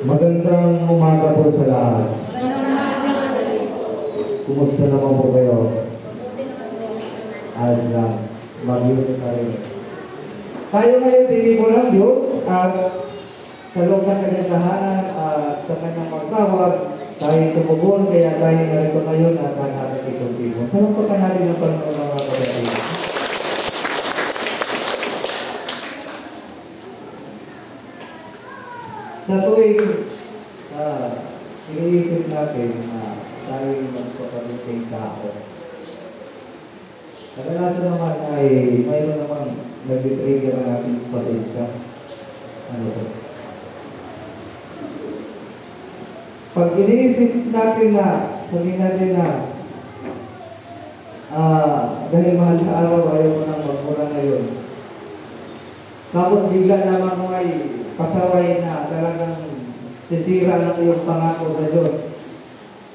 Magandang umaga po sa lahat. Kumusta naman po kayo? Ayos lang. Mag-yun na rin. Tayo ngayon tinibo ng Diyos at sa loob ng kanyang tahanan at sa kanyang pagtawag, tayo tumugon, kaya tayo narito ngayon at natin itong tibon. Salamat natin ang Panginoon ng mga kapatid. Sa tuwing iniisip natin na tayo magpapaliting tao, kadalasan naman ay mayroon naman nag-trigger ang ating kapatid ka. Ano po? Pag iniisip natin na, sabihin natin na dahil mahal sa araw, ayaw mo nang magmura ngayon. Tapos bigla naman mo ay pasaway na talagang sisira ng iyong pangako sa Diyos.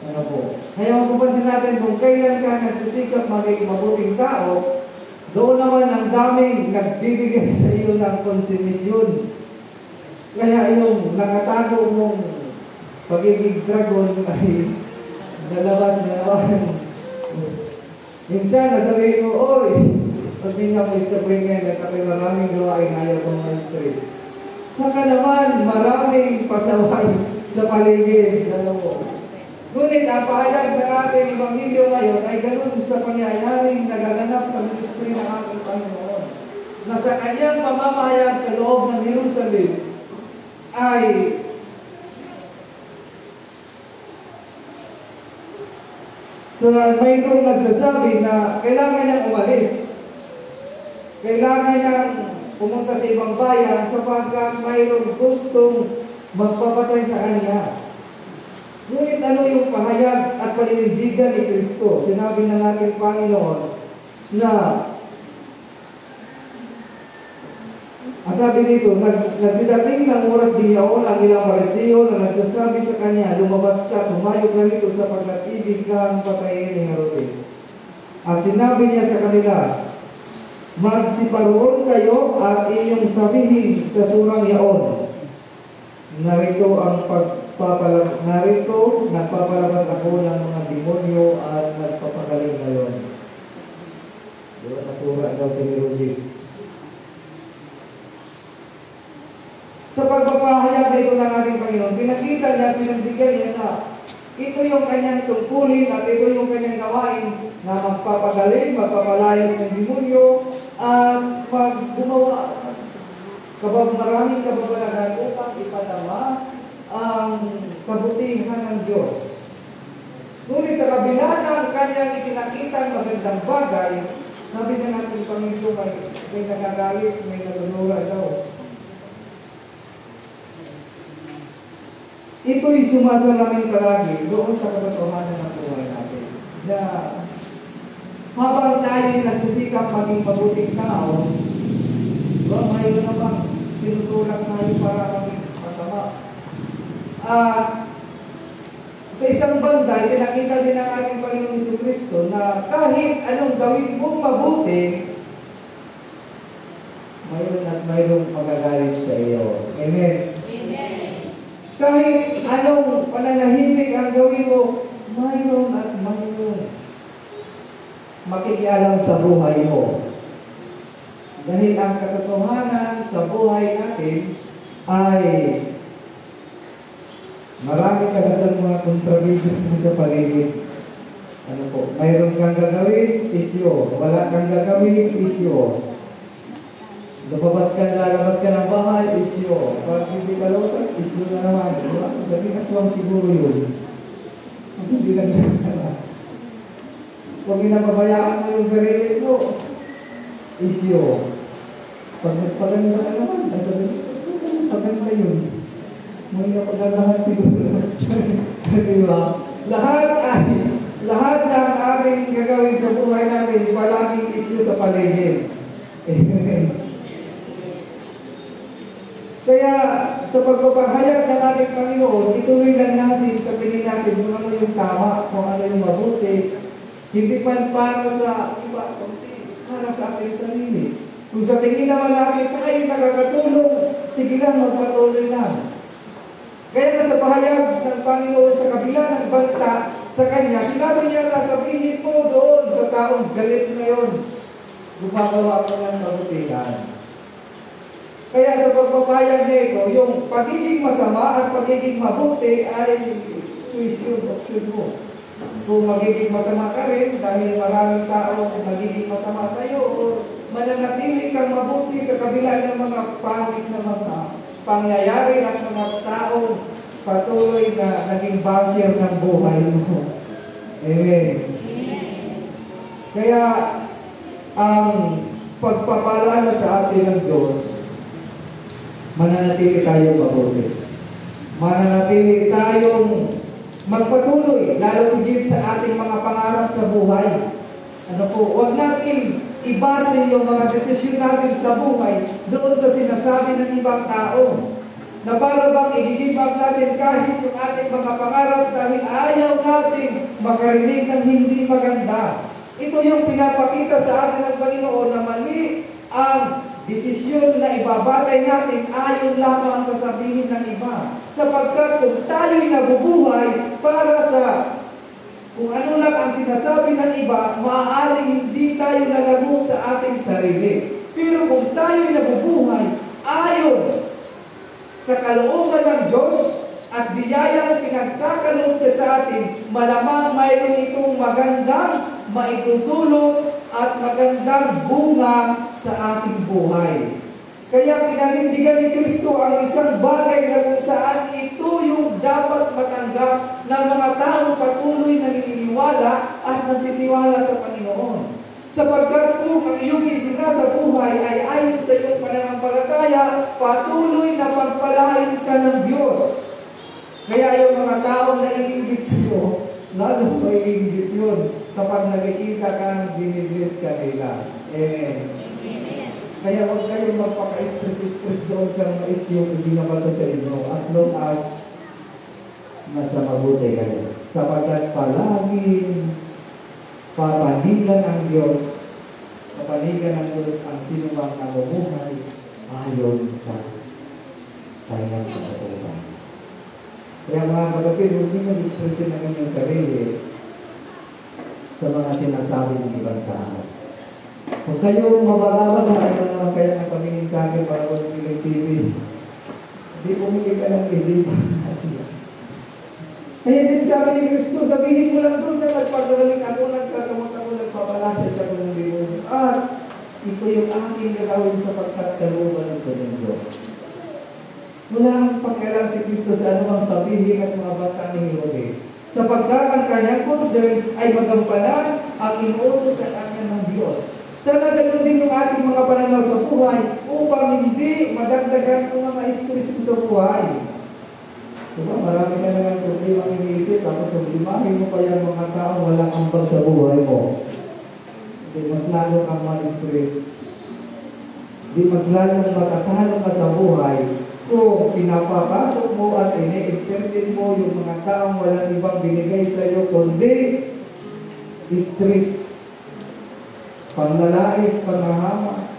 Ano po? Kaya mapapansin natin kung kailan ka nagsisikap maging mabuting tao, doon naman ang daming nagbibigay sa iyo ng konsimisyon. Kaya yung nakatago mong pagiging dragon ay nalabas na naman. Minsan nasabihin mo, oy, pag di niya mo istabuhin ngayon at ako'y maraming gawain ayaw kong ma-stress. Saka naman, maraming pasaway sa paligid. Ngunit ang pahayag ng ating Ebanghelyo ngayon ay ganun sa pangyayaring nagaganap sa ministry ng ating Panginoon. Na sa kanyang pamamahayag sa loob ng Jerusalem ay mayroong nagsasabi na kailangan niyang umalis. Kailangan niyang pumunta sa ibang bayan sapagkat mayroong gustong magpapatay sa kanya. Ngunit ano yung pahayag at paninindigan ni Kristo? Sinabi ng ating Panginoon na sabi dito, nagsidating ng oras din yaon ang ilang Parisiyo na nagsasabi sa kanya, lumabas ka, tumayo ka rito sapagkat ibig kang patayin ni Herodes. At sinabi niya sa kanila, magsiparoon kayo at inyong sabihin sa surang yaon. Narito nagpapalabas ako ng mga demonyo at nagpapagaling ngayon. Diba nasura daw si Herodes. Sa pagpapahayag nito ng ating Panginoon, pinakita niya, pinagdigyan niya na ito yung kanyang tungkulin at ito yung kanyang gawain na magpapagaling, magpapalayas ng demonyo at gumawa maraming kababalagan upang ipadama ang kabutihan ng Diyos. Ngunit sa kabila ng kanyang ikinakitang magandang bagay, sabi ng ating Panginoon may nagagalit, may natulura daw. Ito'y sumasalamin palagi doon sa katotohanan ng buhay natin. Na habang tayo'y nagsisikap maging mabuting tao, mayroon namang tinutulak tayo para maging masama. Sa isang banda, ipinakita din ng ating Panginoon Jesucristo na kahit anong gawin mong mabuti, mayroon at mayroong magagalit sa iyo. Amen? Kahit anong pananahimik ang gawin mo, mayroon at mayroon makikialam sa buhay mo. Dahil ang katotohanan sa buhay natin ay marami kagandang mga kontrabisyon sa paligid. Ano po? Mayroon kang gagawin, isyo. Wala kang gagawin, isyo. Lalabas ka ng bahay, isyo. Pag hindi ka lautan, isyo na naman. Sabi kaswang siguro yun. Hindi na naman. Kung pinapabayaan mo yung sarili mo, isyo. Pag nagpaganda ka naman, paganda yun. May napagandahan siguro. Diba? Lahat ng ating gagawin sa buhay natin, palaging isyo sa paligid. Kaya sa pagpapahayag ng ating Panginoon, ituloy lang natin sa piling natin kung ano yung tama, kung ano yung mabuti. Hindi man para sa iba, kundi para sa ating sarili. Kung sa tingin naman natin tayo nakakatulong, sige lang, magpatuloy lang. Kaya nga sa pahayag ng Panginoon sa kabila ng banta sa kanya, sinabi niya na sabihin mo doon sa taong galit ngayon, gumagawa ko ng kabutihan. Kaya sa pagpapayag nito, yung pagiging masama at pagiging mabuti ay tuition, option mo. Kung magiging masama ka rin dahil maraming tao magiging masama sa iyo, o mananatili kang mabuti sa kabila ng mga pangit na mga pangyayari at mga taong patuloy na naging barrier ng buhay mo. Amen. Kaya ang pagpapaalala sa atin ng Diyos, mananatili tayong mabuti. Mananatili tayong magpatuloy, lalo higit sa ating mga pangarap sa buhay. Ano po, huwag natin ibase yung mga desisyon natin sa buhay doon sa sinasabi ng ibang tao. Na para bang i-give up natin kahit yung ating mga pangarap dahil ayaw natin makarinig ng hindi maganda. Ito yung pinapakita sa atin ng Panginoon na mali ang desisyon na ibabatay natin ayon lamang sa sabihin ng iba. Sapagkat kung tayo'y nabubuhay para sa kung ano lang ang sinasabi ng iba, maaaring hindi tayo lalago sa ating sarili. Pero kung tayo'y nabubuhay ayon sa kalooban ng Diyos at biyayang pinagkakaloob niya sa atin, malamang mayroon itong magandang maitutulong at magandang bunga sa ating buhay. Kaya pinanindigan ni Kristo ang isang bagay na kung saan ito yung dapat matanggap ng mga taong patuloy na naniniwala at nagtitiwala sa Panginoon. Sapagkat kung ang iyong isina sa buhay ay ayon sa iyong pananampalataya, patuloy na pagpalain ka ng Diyos. Kaya yung mga taong naiingit sa iyo, lalo pa iingit yun kapag nakikita kang binibless ka nila. Amen. Kaya huwag kayong magpaka-stress doon sa mga isyong hindi na bato sa inyo as long as nasa mabuti kayo. Sapagkat palaging papanigan ng Diyos, papanigan ng Diyos ang sinumang namumuhay ayon sa kanyang kapatulan. Kaya mga kapatid, huwag niyo mag-stressin ang inyong sarili sa mga sinasabi ng ibang tao. Kung kayo mabagawa na ano naman kaya nasabihin sa akin para kung silang TV, hindi pumili ka ng TV siya. Kaya din sabi ni Kristo, sabihin mo lang doon na nagpagaling ako, nagkakamot ako, nagpapalakas ako ng Diyos. At ito yung aking gagawin sapagkat kalooban ng Diyos. Wala ang pakialam si Kristo sa anumang sabihin at mga bata ni Herodes. Sapagkat ang kanyang concern ay magampanan ang inuutos sa kanya ng Diyos. Sana ganun din yung ating mga pananaw sa buhay upang hindi madagdagan ng mga stress sa buhay. Diba, marami ka naman problema ang iniisip, tapos sublimahin mo pa yung mga tao walang ambag sa buhay mo. Di mas lalo kang ma-stress. Di mas lalo matatalo ka sa buhay kung pinapapasok mo at ini-extendin mo yung mga taong walang ibang binigay sa iyo, kundi stress, panlalait, pangahama.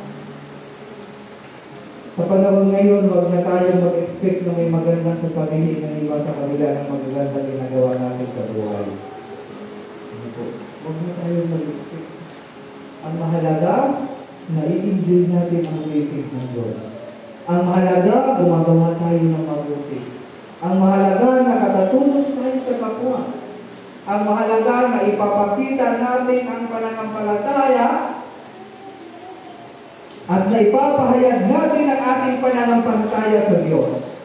Sa panahon ngayon, huwag na tayo mag-expect na may magandang sasabihin ng iba sa kabila ng magagandang ginagawa natin sa buhay. Huwag na tayo mag-expect. Ang mahalaga, na-i-enjoy natin ang blessing ng Diyos. Ang mahalaga, gumagawa tayo ng mabuti. Ang mahalaga, nakatutulong tayo sa kapwa. Ang mahalaga, na ipapakita natin ang pananampalataya at na ipapahayag natin ang ating pananampalataya sa Diyos.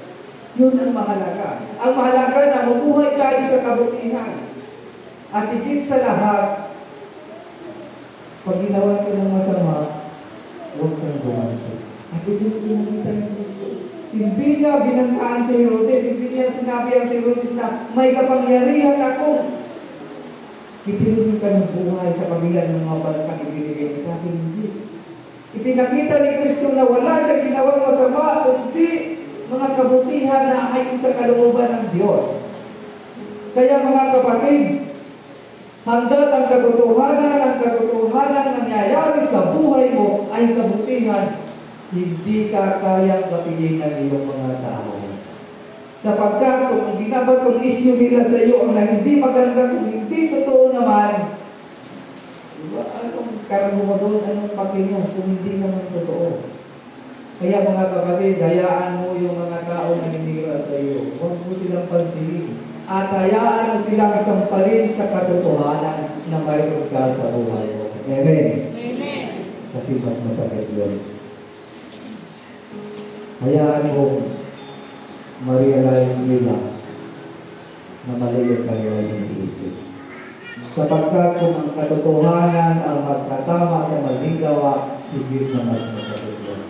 Yun ang mahalaga. Ang mahalaga na mabuhay tayo sa kabutihan. At higit sa lahat, pag ginawa ko ng masama, huwag kang gumanto. At ito yung pinakita ng Kristo. Hindi niya binangkaan si Herodes, hindi niya sinabi ang si Herodes na may kapangyarihan ako. Itinuloy ka ng buhay sa kabila ng mga bansang ibinigay sa akin. Hindi. Ipinakita ni Kristo na wala siyang ginawang masama, kundi mga kabutihan na ayon sa kalooban ng Diyos. Kaya mga kapatid, hanggat ang katotohanan nangyayari sa buhay mo ay kabutihan, hindi ka kayang kapilingan iyong mga tao. Sapagkat kung ang binabatong issue nila sa iyo na hindi maganda, kung hindi totoo naman, diba? Anong karamo mo doon? Anong pati nyo kung hindi naman totoo? Kaya mga kapatid, hayaan mo yung mga tao na hinira sa iyo. Huwag mo silang pansinin. At hayaan mo silang sampalin sa katotohanan na mayroon ka sa buhay mo. Amen? Amen. Kasi mas masakit yun. Hayaan mo ma-realize nila na mali yung kanilang iniisip. Sapagkat kung ang katotohanan ang magkatama sa maling gawa, higit na mas masakit yun.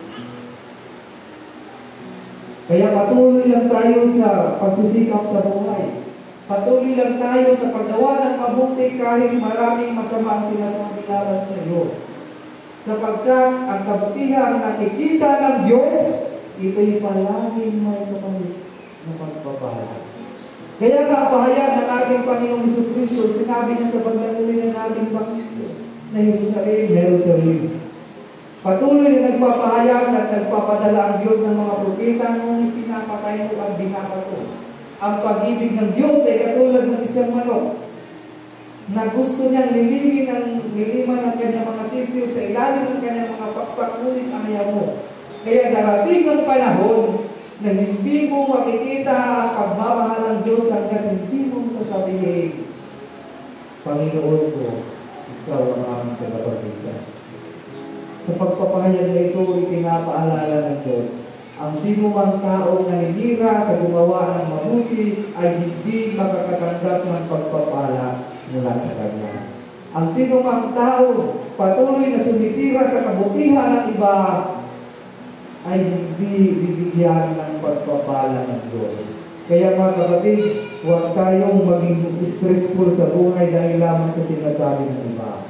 Kaya patuloy lang tayo sa pagsisikap sa buhay. Patuloy lang tayo sa paggawa ng mabuti kahit maraming masama ang sinasabi naman sa iyo. Sapagkat ang kabutihan nakikita ng Diyos, ito'y palaging may kapalit na pagpapahayag. Kaya nga pahayag ng ating Panginoong Jesucristo, sinabi niya sa pagdaluli ng ating Panginoon na Jerusalem, Jerusalem. Patuloy na nagpapahayag at nagpapadala ang Diyos ng mga propeta nung pinapatay mo ang binabato. Ang pag-ibig ng Diyos ay katulad ng isang manok na gusto niyang liliman ng kanyang mga sisiw sa ilalim ng kanyang mga pakpak, ngunit ayaw mo. Kaya darating ang panahon na hindi mo makikita ang pagmamahal ng Diyos hanggang hindi mo sasabihin, Panginoon ko, ikaw ang aming tagapagligtas. Sa pagpapahayag na ito, ipinapaalala ng Diyos, ang sino mang tao na hinira sa gumawa ng mabuti ay hindi makakatanggap ng pagpapala mula sa Kanya. Ang sino mang tao patuloy na sumisira sa kabutihan ng iba ay hindi bibigyan ng pagpapala ng Diyos. Kaya mga kapatid, huwag tayong maging stressful sa buhay dahil lamang sa sinasabi ng iba.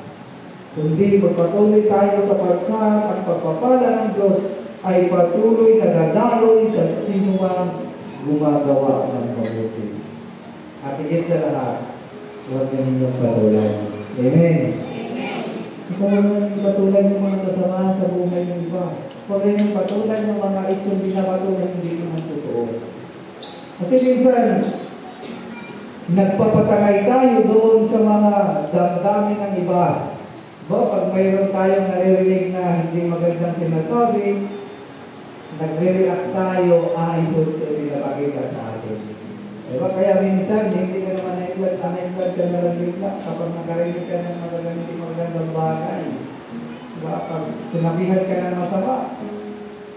Kundi magpatuloy tayo sapagkat ang pagpapala ng Diyos ay patuloy na dadaloy sa sinumang gumagawa ng mabuti. At higit sa lahat, huwag na ninyong patulan. Amen? Ikaw ang patulan yung mga kasama sa buhay ng iba. Huwag na yung patulan yung mga isyong binapatulan hindi naman totoo. Kasi minsan, nagpapatangay tayo doon sa mga damdamin ng iba. Pag mayroon tayong naririnig na hindi magandang sinasabi, nagre-react tayo ayon sa pinapakita sa atin. Diba? Kaya minsan, hindi ka naman na-inward ka na lang bigla kapag nakarinig ka ng magandang bagay. Diba? Pag sinabihan ka ng masama,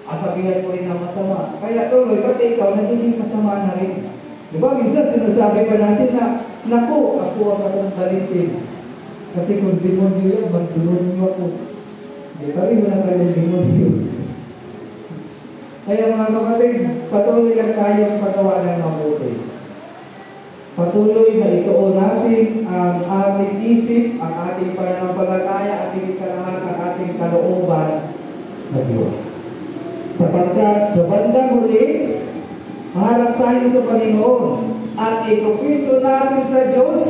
asabihan mo rin ng masama. Kaya tuloy, pati ikaw, nagiging masama na rin. Diba? Minsan, sinasabi pa natin na, naku, ako ang akong balitin. Kasi kung demonyo yan, mas demonyo ako. Di ba rin mo na kayong demonyo? Kaya mga kapatid, patuloy lang tayong pagawa ng mabuti. Patuloy na ituon natin ang ating isip, ang ating pananampalataya, at higit sa lahat ang ating kalooban sa Diyos. Sapagkat sa bandang huli, harap tayo sa Panginoon at ipupinto natin sa Diyos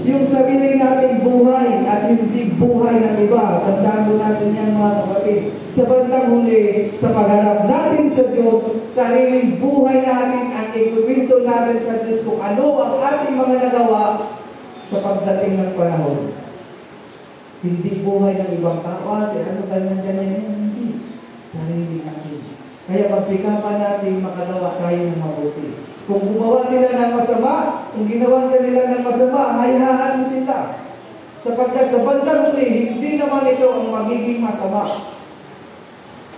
yung sarili nating buhay at hindi buhay ng iba. Tandaan mo natin yan mga kapatid. Sa bandang huli, sa pagharap natin sa Diyos, sariling buhay natin at ipupinto natin sa Diyos kung ano ang ating mga nagawa sa pagdating ng panahon. Hindi buhay ng ibang tao. Ano ganyan, hindi. Sarili natin. Kaya pagsikapan natin makagawa tayo ng mabuti. Kung gumawa sila ng masama, kung ginawan ka nila ng masama, hayaan mo sila. Sapagkat sa bandang huli, hindi naman ito ang magiging masama.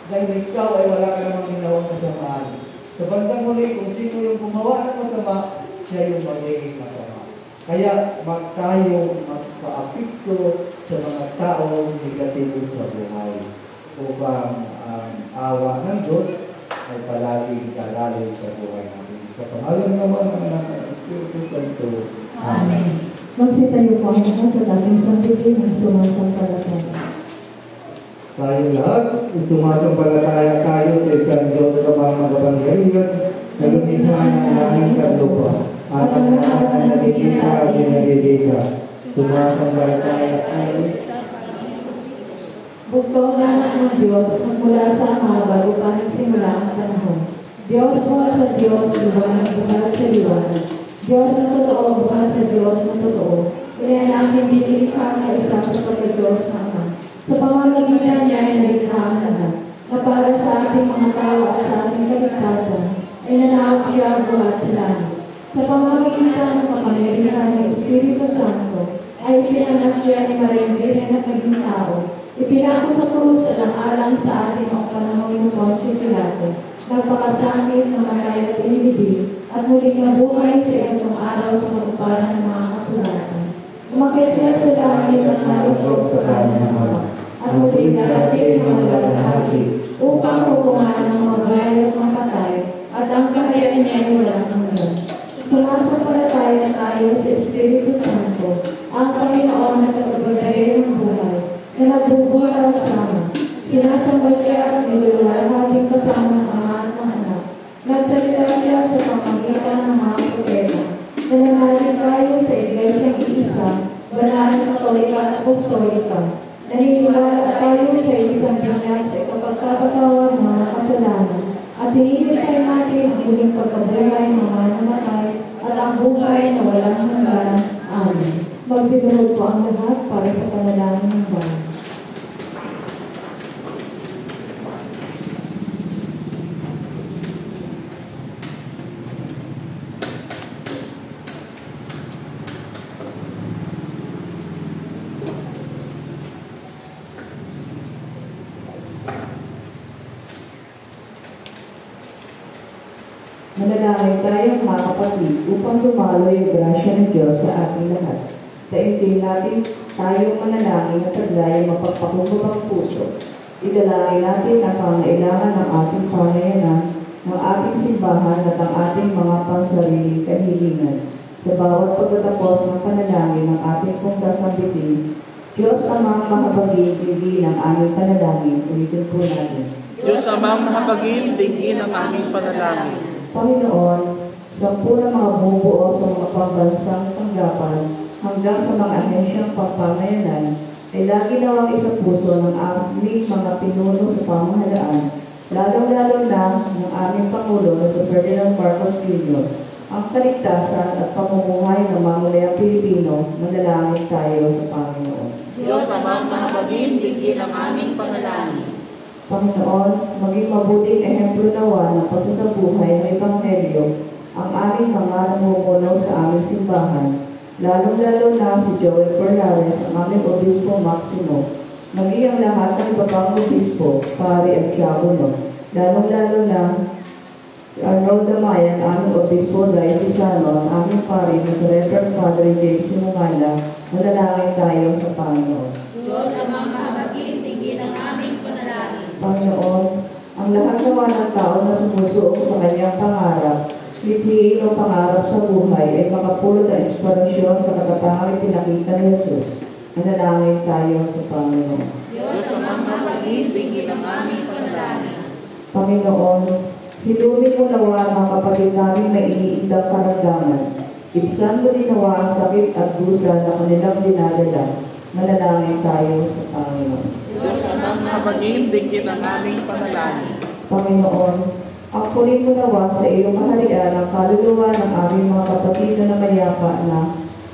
Dahil ikaw ay wala ka namang ginawang kasamaan. Sa bandang huli, kung sino yung gumawa ng masama, siya yung magiging masama. Kaya tayo magpa-apekto sa mga tao negatibo sa buhay. Upang ang awa ng Diyos ay palaging dadaloy sa buhay natin. Sa pangalan naman ng anak ng Espiritu Santo. Amen. Magsitayo po ang lahat sa ating sanggigin ng sumasampalataya. Tayo lahat, sumasampalataya tayo sa isang Diyos sa mga kapangyarihan na lumikha ng langit at lupa. At ang lahat na nakikita at pinagigita. Sumasampalataya tayo. Bugtong na ng Diyos mula sa Ama bago pa nagsimula ang panahon. Diyos bukas sa Diyos, liwanag bukas sa liwanag. Diyos na totoo, bukas sa Diyos na totoo. Kaya natin dinilikha na isa sa pagka-Diyos na Ama. Sa pamamagitan niya ay nalikha ang lahat, na para sa ating mga tao at sa ating kaligtasan, ay nanaog siya bukas sa langit. Sa pamamagitan ng kapangyarihan ng Espiritu Santo, ay pinanak siya ni Maria Virgen at naging tao. Ipinako sa krus at alang sa ating ang panahon ng Poncio Pilato. Nagpakasakit, namatay at inibig, at muling nabuhay sa itong araw sa katuparan ng mga kasulatan. Umakyat siya sa langit at narito sa kanyang Ama, at muling darating ng malalahati upang hukuman ng mga bayan at mga patay, at ang kahayaan niya ay walang hanggan. Sumasampalataya tayo sa Espiritu Santo, ang Panginoon na tagapagdahil ng buhay, na nagbubuhay kasama. Sinasamba siya at nilulahati kasama ng Ama at ng Anak. Nagsalita siya sa pamamagitan ng mga propeta. Nananalig tayo sa Iglesyang iisa, banal na Katolika at Apostolika. Naniniwala tayo sa isang binyag sa ikapagkapatawa ng mga kasalanan. At hinihintay natin ang muling pagkabuhay ng mga namatay at ang buhay na walang hanggan. Amen. Magbinuhod po ang lahat para sa panalangin ng bayan. Manalangin tayo mga kapatid upang dumaloy ang grasya ng Diyos sa ating lahat. Daigdig natin tayong manalangin at taglay mapagpakumbog ang puso. Idalangin natin ang pangailangan ng ating pamayanan, ng ating simbahan at ang ating mga pansariling kahilingan. Sa bawat pagtatapos ng panalangin ng ating pong sasambitin, Diyos amang mahabagin, digin ang aming panalangin. Ulitin po natin. Diyos amang mahabagin, digin ang aming panalangin. Panginoon, sampu ng mga bumubuo sa mga pambansang tanggapan hanggang sa mga ahensyang pagpamayanan ay lagi nawang isa puso ng aming mga pinuno sa pamahalaan, lalong-lalo na ng aming Pangulo na si Ferdinand Marcos Jr. Ang kaligtasan at pamumuhay ng mamamayang Pilipino, manalangin tayo sa Panginoon. Diyos amang mahabagin, digin ang aming panalangin. Panginoon, maging mabuting ehemplo nawa ng pagsasabuhay ng Ebanghelyo ang aming mga namumuno sa aming simbahan, lalong-lalo na si Joel Perlares, ang aming Obispo Maximo, maging ang lahat ng iba pang obispo, pare at diakono, lalong-lalo na si Arnold Damayan, ang aming Obispo Diocesano, ang aming pare na si Reverend Padre James Simungala, manalangin tayo sa Panginoon. Diyos amang mahabagin, digin ang aming panalangin. Panginoon, ang lahat naman ng tao na sumusuong sa kanyang pangarap, lipiin o pangarap sa buhay ay makapulot ng inspirasyon sa katapangang pinakita ni Jesus. Manalangin tayo sa Panginoon. Diyos amang mahabagin, digin ang aming panalangin. Panginoon, hilumin mo nawa ang kapatid namin na iniindang karamdaman. Ibsan mo din nawa ang sakit at dusa na kanilang dinadala. Manalangin tayo sa Panginoon. Diyos amang mahabagin, digin ang aming panalangin. Panginoon, angkunin mo nawa sa iyong kaharian ang kaluluwa ng aming mga kapatid na namayapa na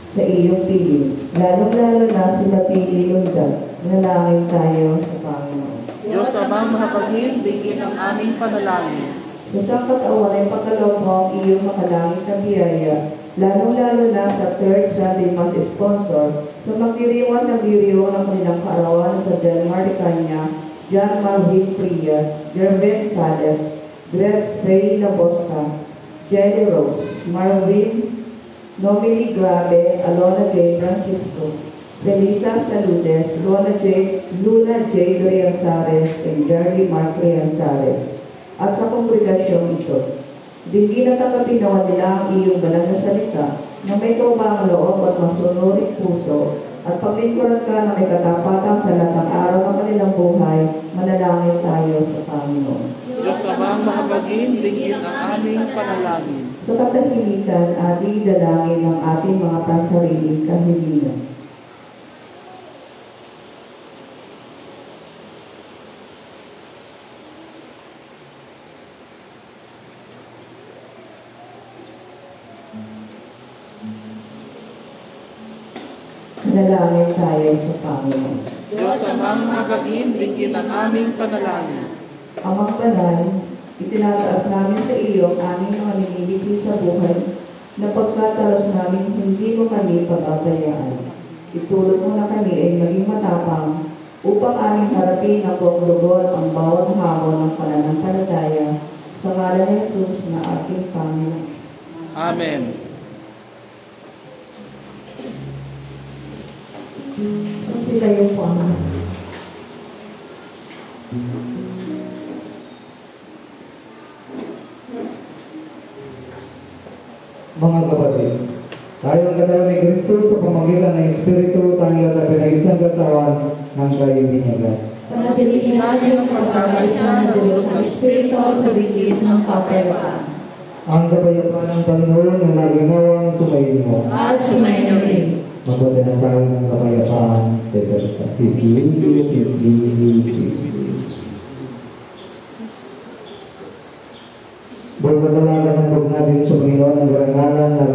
sa iyong piling, lalong-lalo na sila Pili Lundag. Manalangin tayo sa Panginoon. Diyos amang mahabagin, digin ang aming panalangin. Sa sangkatauhan ay pagkalaw mo ang iyong makalangit na biyaya, lalong-lalo na sa Third Sunday Mass sponsor, sa magdiriwang ng diriwang ng kanilang kaarawan sa Del Mar de Caña, John Malvin Frias, Gervin Sales, Grace Ray Labosca, Jenny Rose, Marvin Nomili Grabe, Alona J. Francisco, Felisa Saludes, Luna J. Rianzares, and Jerry Mark Rianzares. At sa kongregasyong ito, digin at ang nila ang iyong banal na salita na may kaubang loob at masunuring puso at paglingkuran ka na may katapatan sa lahat ng araw ng kanilang buhay, manalangin tayo sa Panginoon. Diyos amang mahabagin, digin ang aming panalangin. Sa katahimikan, ating dalangin ng ating mga pansariling kahilingan. Manalangin tayo sa Panginoon. Diyos amang mabagin, dinggin ang aming panalangin. Amang banal, itinataas namin sa iyo ang aming mga ninilipin sa buhay na pagkatalos namin hindi mo kami pababayaan. Itulog mo na kami ay maging matapang upang aming harapin ang buong lubot ang bawat hamon ng pananampalataya sa ngalan ni Jesus na ating Panginoon. Amen. Pagsilayo po ang Mga kapatid, tayo ang katawan ni Kristo sa pamagitan ng Espiritu, tayo at pinag-isang katawan ng kayubinyagan. panatilihin natin ang pagkakaisa na dulot ng Espiritu sa bigis ng kapayapaan. Ang kapayapaan ng Panginoon na naginawang sumayin mo. At sumayin rin. Magpapalala na tayo ng kapayapaan. Teka sa Pagpapalala ng huwag natin sa Panginoon ang garangalan na